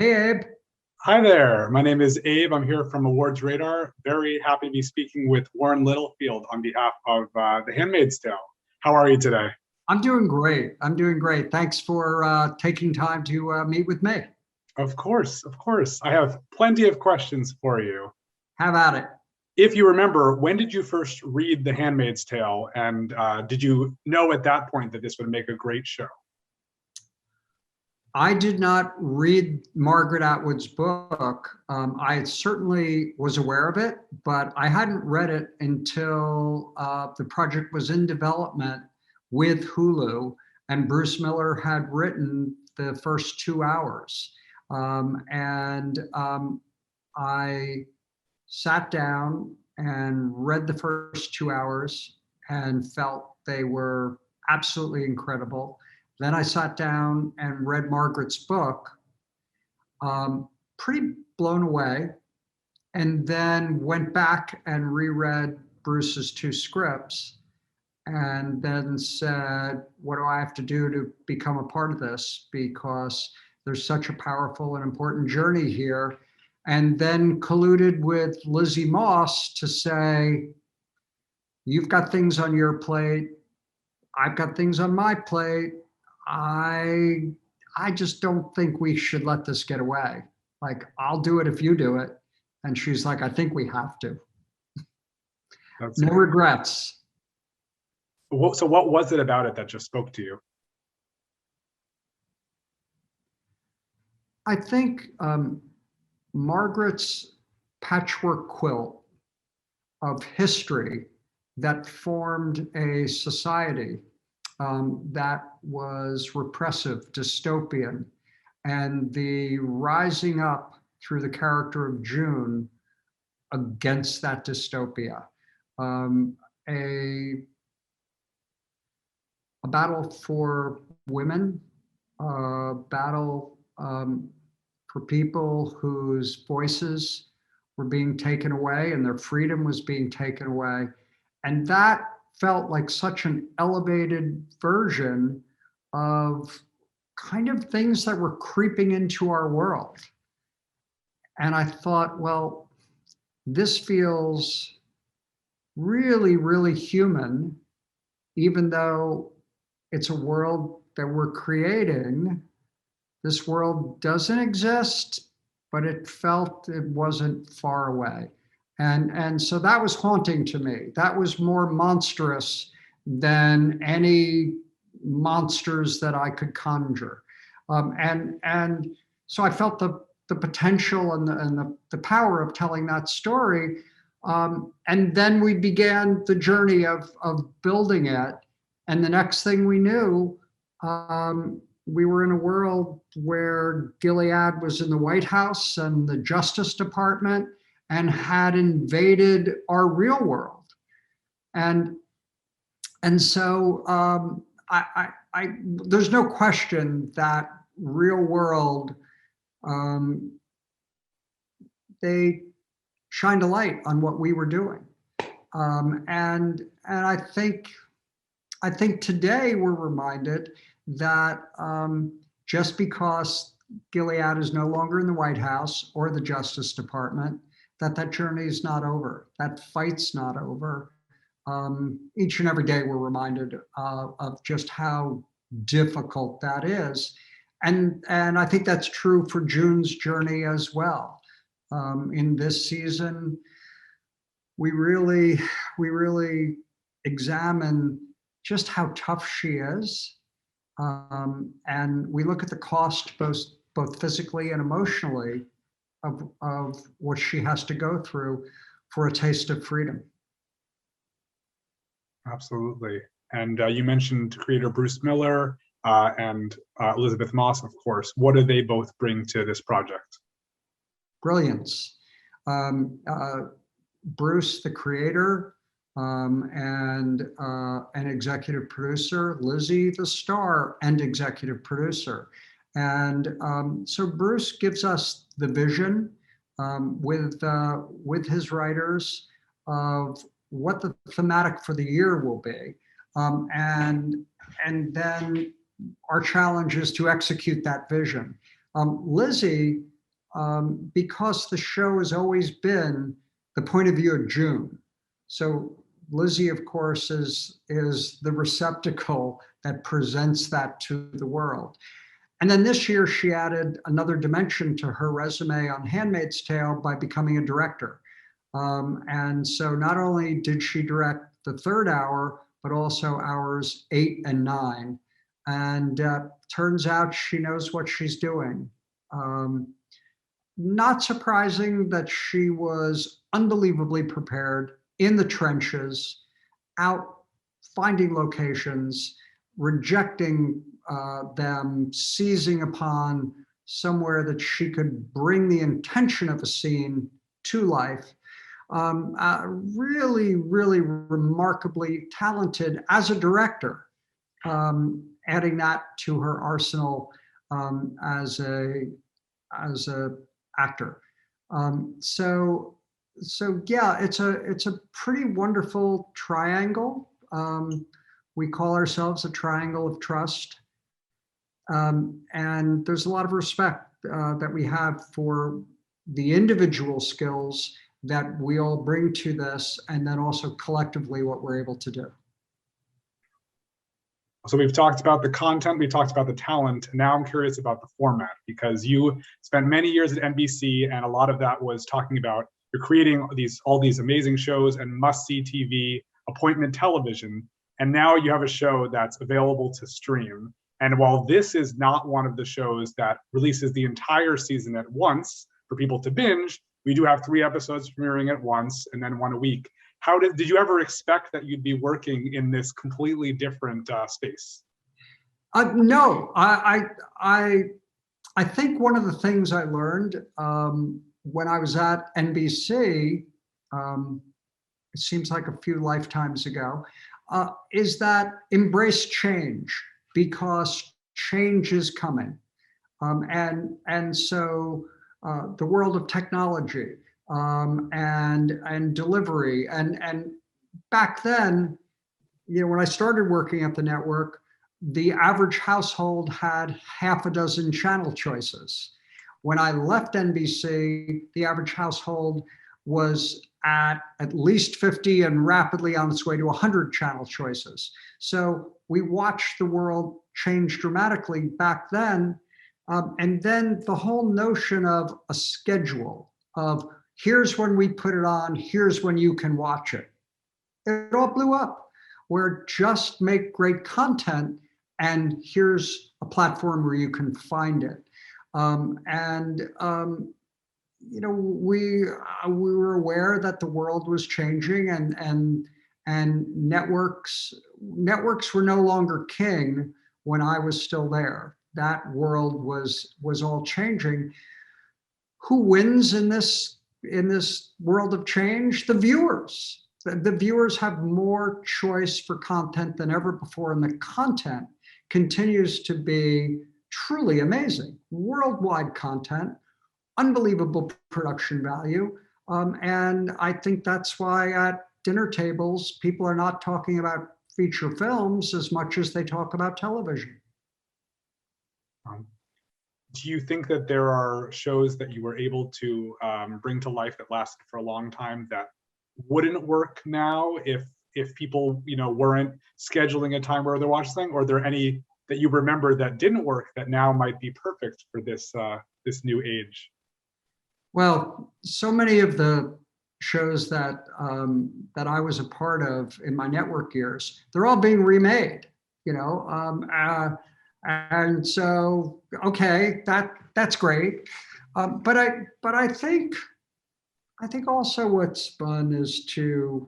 Hey, Abe. Hi there. My name is Abe. I'm here from Awards Radar. Very happy to be speaking with Warren Littlefield on behalf of The Handmaid's Tale. How are you today? I'm doing great. I'm doing great. Thanks for taking time to meet with me. Of course, of course. I have plenty of questions for you. Have at it. If you remember, when did you first read The Handmaid's Tale? And did you know at that point that this would make a great show? I did not read Margaret Atwood's book. I certainly was aware of it, but I hadn't read it until the project was in development with Hulu, and Bruce Miller had written the first 2 hours. I sat down and read the first 2 hours and felt they were absolutely incredible. Then I sat down and read Margaret's book, pretty blown away, and then went back and reread Bruce's two scripts, and then said, what do I have to do to become a part of this? Because there's such a powerful and important journey here. And then colluded with Lizzie Moss to say, you've got things on your plate, I've got things on my plate. I just don't think we should let this get away. Like, I'll do it if you do it. And she's like, I think we have to. That's No great. regrets. So what was it about it that just spoke to you? I think Margaret's patchwork quilt of history that formed a society that was repressive, dystopian, and the rising up through the character of June against that dystopia. A battle for women, a battle for people whose voices were being taken away and their freedom was being taken away. And that felt like such an elevated version of kind of things that were creeping into our world. And I thought, well, this feels really, really human, even though it's a world that we're creating. This world doesn't exist, but it felt it wasn't far away. And so that was haunting to me. That was more monstrous than any monsters that I could conjure. And so I felt the potential and the power of telling that story. And then we began the journey of building it. And the next thing we knew, we were in a world where Gilead was in the White House and the Justice Department and had invaded our real world. And so there's no question that real world, they shined a light on what we were doing. And I think today we're reminded that just because Gilead is no longer in the White House or the Justice Department, that journey is not over, that fight's not over. Each and every day we're reminded of just how difficult that is. And I think that's true for June's journey as well. In this season, we really examine just how tough she is. And we look at the cost both physically and emotionally of what she has to go through for a taste of freedom. Absolutely. And you mentioned creator Bruce Miller and Elizabeth Moss, of course. What do they both bring to this project? Brilliance. Bruce, the creator, and an executive producer, Lizzie, the star and executive producer. And so Bruce gives us the vision with his writers of what the thematic for the year will be. And then our challenge is to execute that vision. Lizzie because the show has always been the point of view of June. So Lizzie, of course, is the receptacle that presents that to the world. And then this year, she added another dimension to her resume on Handmaid's Tale by becoming a director. And so not only did she direct the third hour, but also hours 8 and 9. And turns out she knows what she's doing. Not surprising that she was unbelievably prepared in the trenches, out finding locations, rejecting them, seizing upon somewhere that she could bring the intention of a scene to life. Really, really remarkably talented as a director, adding that to her arsenal as a actor. So yeah, it's a pretty wonderful triangle. We call ourselves a triangle of trust. And there's a lot of respect that we have for the individual skills that we all bring to this, and then also collectively what we're able to do. So we've talked about the content, we talked about the talent. Now I'm curious about the format, because you spent many years at NBC, and a lot of that was talking about you're creating all these amazing shows and must-see TV, appointment television, and now you have a show that's available to stream. And while this is not one of the shows that releases the entire season at once for people to binge, we do have 3 episodes premiering at once and then 1 a week. Did you ever expect that you'd be working in this completely different space? No, I think one of the things I learned when I was at NBC, it seems like a few lifetimes ago, is that embrace change, because change is coming. And so the world of technology, and delivery. And back then, when I started working at the network, the average household had half a dozen channel choices. When I left NBC, the average household was at least 50 and rapidly on its way to 100 channel choices. So we watched the world change dramatically back then. And then the whole notion of a schedule of here's when we put it on, here's when you can watch it. It all blew up, where just make great content and here's a platform where you can find it. We were aware that the world was changing, and networks were no longer king when I was still there. That world was all changing. Who wins in this world of change? The viewers. The viewers have more choice for content than ever before, and the content continues to be truly amazing. Worldwide content, unbelievable production value, and I think that's why at dinner tables, people are not talking about feature films as much as they talk about television. Do you think that there are shows that you were able to bring to life that lasted for a long time that wouldn't work now if people weren't scheduling a time where they're watching something? Or are there any that you remember that didn't work that now might be perfect for this new age? Well, so many of the shows that I was a part of in my network years, they're all being remade. And so, okay, that's great. But I think also what's fun is to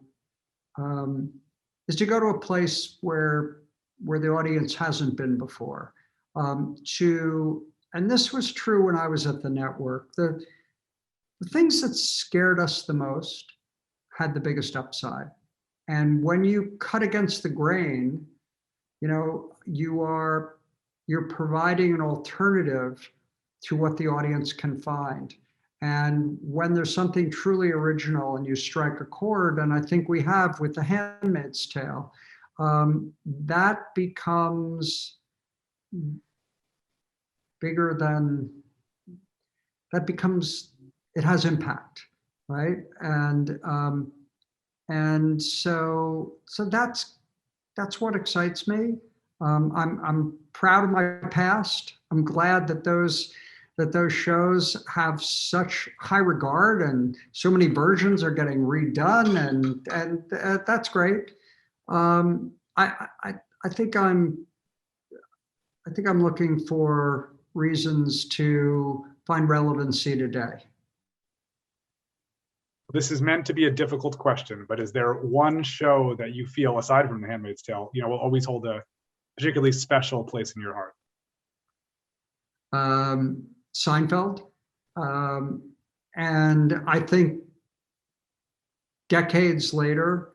go to a place where the audience hasn't been before. And this was true when I was at the network. The things that scared us the most had the biggest upside. And when you cut against the grain, you're providing an alternative to what the audience can find. And when there's something truly original and you strike a chord, and I think we have with The Handmaid's Tale, that becomes bigger than that becomes, it has impact, right? And so that's what excites me. I'm proud of my past. I'm glad that those shows have such high regard, and so many versions are getting redone, and that's great. I think I'm looking for reasons to find relevancy today. This is meant to be a difficult question, but is there one show that you feel, aside from The Handmaid's Tale, will always hold a particularly special place in your heart? Seinfeld. And I think decades later,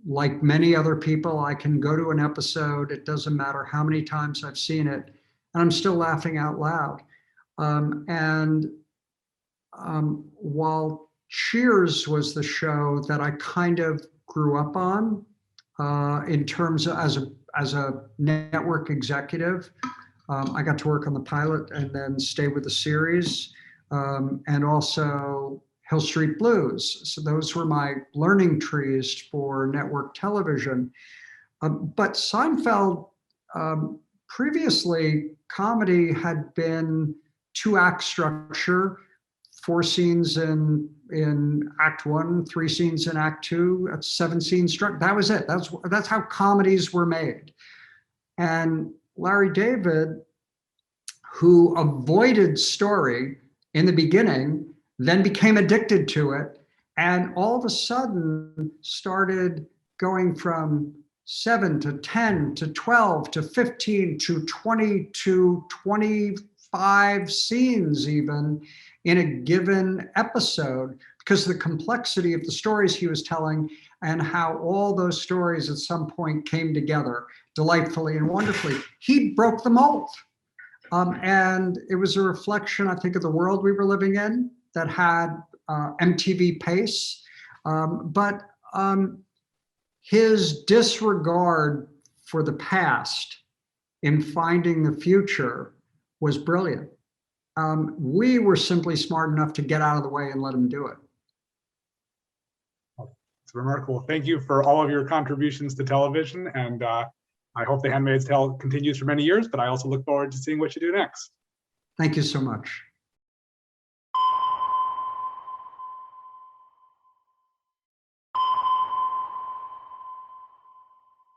like many other people, I can go to an episode, it doesn't matter how many times I've seen it, and I'm still laughing out loud. While Cheers was the show that I kind of grew up on in terms of as a network executive, I got to work on the pilot and then stay with the series, and also Hill Street Blues. So those were my learning trees for network television. But Seinfeld, previously, comedy had been 2-act structure, 4 scenes in Act 1, 3 scenes in Act 2, 7 scenes struck. That was it. That's how comedies were made. And Larry David, who avoided story in the beginning, then became addicted to it, and all of a sudden started going from 7 to 10 to 12 to 15 to 20 to 25 scenes even in a given episode, because of the complexity of the stories he was telling and how all those stories at some point came together delightfully and wonderfully. He broke the mold. And it was a reflection, I think, of the world we were living in that had MTV pace. But his disregard for the past in finding the future was brilliant. We were simply smart enough to get out of the way and let him do it. It's remarkable. Thank you for all of your contributions to television, and I hope The Handmaid's Tale continues for many years, but I also look forward to seeing what you do next. Thank you so much.